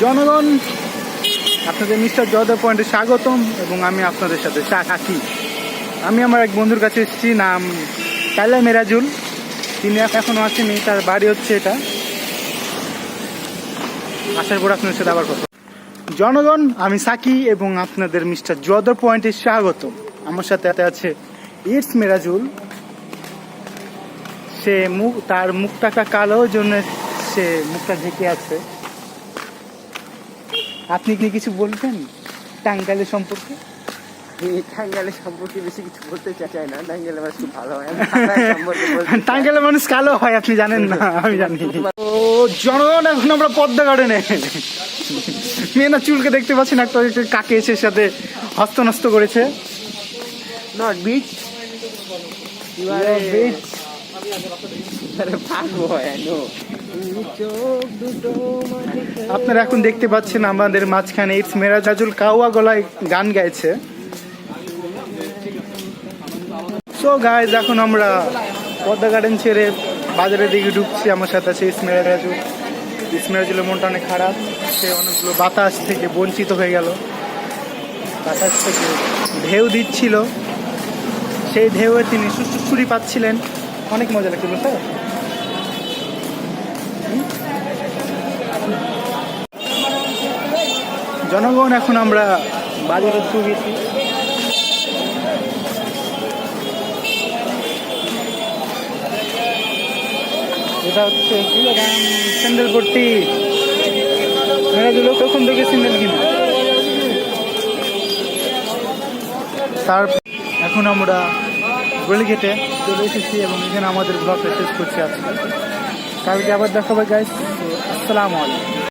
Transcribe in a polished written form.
জনগণ, আপনাদের মিস্টার জয়দেব পয়েন্টে স্বাগতম এবং আমি আপনাদের সাথে সাথী। আমি আমার এক বন্ধুর কাছে এসেছি, নাম কাইলা মেরাজুল। তিনি এখনো আসেনি, তার বাড়ি হচ্ছে এটা। আসার পর আপনাদের সাথে আবার কথা। জনগণ, আমি সাকি এবং আপনাদের মিস্টার জয়দেব পয়েন্টে স্বাগতম। আমার সাথে আছে ইটস মেরাজুল। সে তার মুখটা কালো জন্য সে মুখটা ঢেকে আছে। আপনি কি কিছু বলবেন টাঙ্গাইলের সম্পর্কে? টাঙ্গাইলের সম্পর্কে বেশি কিছু বলতে চাই না। টাঙ্গাইলের মানুষ খুব ভালো হয়। টাঙ্গাইলের মানুষ কালো হয়, আপনি জানেন না? আমি জানি। ও জনগণ, এখন আমরা পদ্মা গার্ডেনে। মেয়েনা চুলকে দেখতে পাচ্ছি না, কাকে এসে সাথে হস্তনস্ত করেছে। Not beach, beach. আপনারা এখন দেখতে পাচ্ছেন আমাদের মাঝখানে ইটস মেরাজুল কাওয়া গলায় গান গাইছে। সো গাইজ, এখন আমরা পদ্মা গার্ডেন ছেড়ে বাজারের দিকে ঢুকছি। আমার সাথে আছে ইটস মেরাজুল। ইটস মেরাজুলের মনটা অনেক খারাপ। সে অনেকগুলো বাতাস থেকে বঞ্চিত হয়ে গেল। বাতাস থেকে ঢেউ দিচ্ছিল, সেই ঢেউয়ে তিনি সুড়সুড়ি পাচ্ছিলেন। অনেক মজা লাগছিল স্যার। জনগণ, এখন আমরা বাজারে ঢুকেছি। এটা হচ্ছে স্যান্ডেল পট্টি। মেরাজুল তখন থেকে স্যান্ডেল কিনা। তার এখন আমরা গলিঘাটে চলে এসেছি এবং এখানে আমাদের ব্লগটা শেষ করছি আজকে। কালকে আবার দেখাবো গাইস। আসসালামু আলাইকুম।